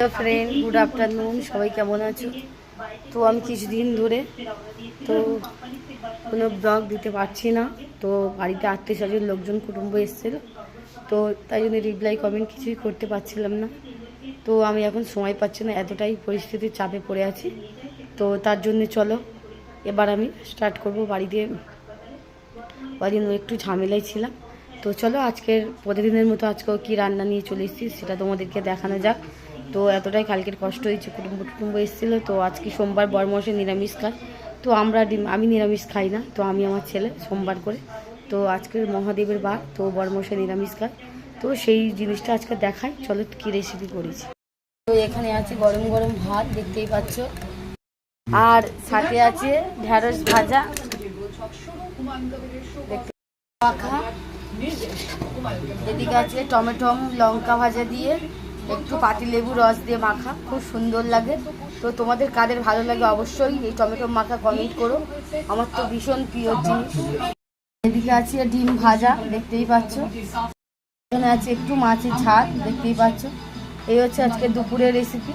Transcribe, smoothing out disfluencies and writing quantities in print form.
Hello friend, good afternoon. সবাই কেমন আছো? তো আমি কিছুদিন ধরে তো কোনো ব্লগ দিতে পারছি না। তো বাড়িতে আত্মীয় স্বজন লোকজন কুটুম্ব এসেছিল, তো তাই জন্য রিপ্লাই কমেন্ট কিছুই করতে পারছিলাম না। তো আমি এখন সময় পাচ্ছি না, এতটাই পরিস্থিতির চাপে পড়ে আছি। তো তার জন্য চলো এবার আমি স্টার্ট করব। বাড়িতে একটু ঝামেলায় ছিলাম। তো চলো আজকের প্রতিদিনের মতো আজকেও কী রান্না নিয়ে চলে এসেছি সেটা তোমাদেরকে দেখানো যাক। তো এতটাই কালকের কষ্ট হয়েছে, কুটুম্ব এসেছিলো। তো আজকে সোমবার, বড়মশাই নিরামিষ খায়। তো আমি নিরামিষ খাই না, তো আমি আমার ছেলে সোমবার করে। তো আজকের মহাদেবের বার, তো বড়মশাই নিরামিষ খায়। তো সেই জিনিসটা আজকে দেখাই, চলো কী রেসিপি করেছি। তো এখানে আছে গরম গরম ভাত, দেখতেই পাচ্ছ, আর সাথে আছে ঢ্যাঁড়স ভাজা, দেখতে মাখা। এদিকে আছে টমেটো লঙ্কা ভাজা দিয়ে একটু পাতিলেবু রস দিয়ে মাখা, খুব সুন্দর লাগে। তো তোমাদের কাদের ভালো লাগে অবশ্যই এই টমেটো মাখা কমেন্ট করো, আমার তো ভীষণ প্রিয় জিনিস। এদিকে আছে ডিম ভাজা, দেখতেই পাচ্ছ। এখানে আছে একটু মাছের ঝাল, দেখতেই পাচ্ছ। এই হচ্ছে আজকে দুপুরের রেসিপি।